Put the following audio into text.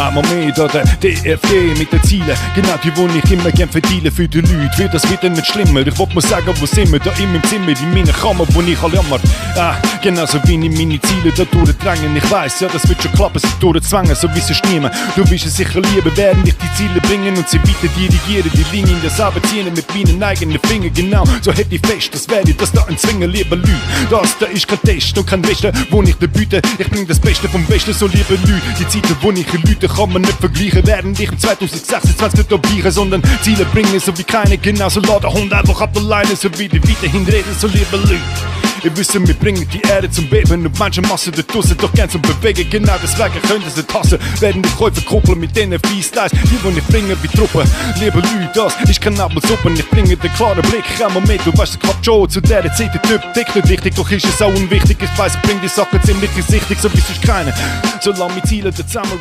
Einmal mehr da der DFG mit den Zielen, genau die, wo ich immer gern verdiene für die Leute. Wird das wieder nicht schlimmer? Ich wollt mal sagen, wo sind wir? Da in meinem Zimmer, in meiner Kammer, wo ich alle jammer. Genauso wie ich meine Ziele da durchdrängen. Ich weiss, ja, das wird schon klappen, sich durchzwängen, so wie es niemand. Du wirst es sicher lieben, werden dich die Ziele bringen und sie weiter dirigieren. Die Linien das aber ziehen mit meinen eigenen Fingern, genau. So hätte ich fest, das werde ich, das da entzwingen, lieber Leute. Das da ist kein Test und kein Westen, wo ich dir biete. Ich bring das Beste vom Besten, so liebe Leute. Die Zeiten, wo ich Leute kann man nicht vergleichen. Werden dich im 2026 nicht abbiegen, sondern Ziele bringen, so wie keine. Genauso lass der Hund einfach ab der Leine, so wie die weiterhin reden, so liebe Leute. Ihr wisst, wir bringen die Erde zum Beben und manche Massen da draussen doch gern zum Bewegen. Genau deswegen können sie hassen, werden die Käufe koppeln mit denen Freestyles, die ich bringe wie Truppen. Liebe Leute, das ist kein Apfelsuppen, ich bringe den klaren Blick. Einmal mit, du weißt, ich hab schon zu dieser Zeit der Typ dick nicht wichtig, doch ist es auch unwichtig. Ich weiss, ich bring die Sachen ziemlich richtig, so wie sonst keiner. Solange wir Ziele zusammen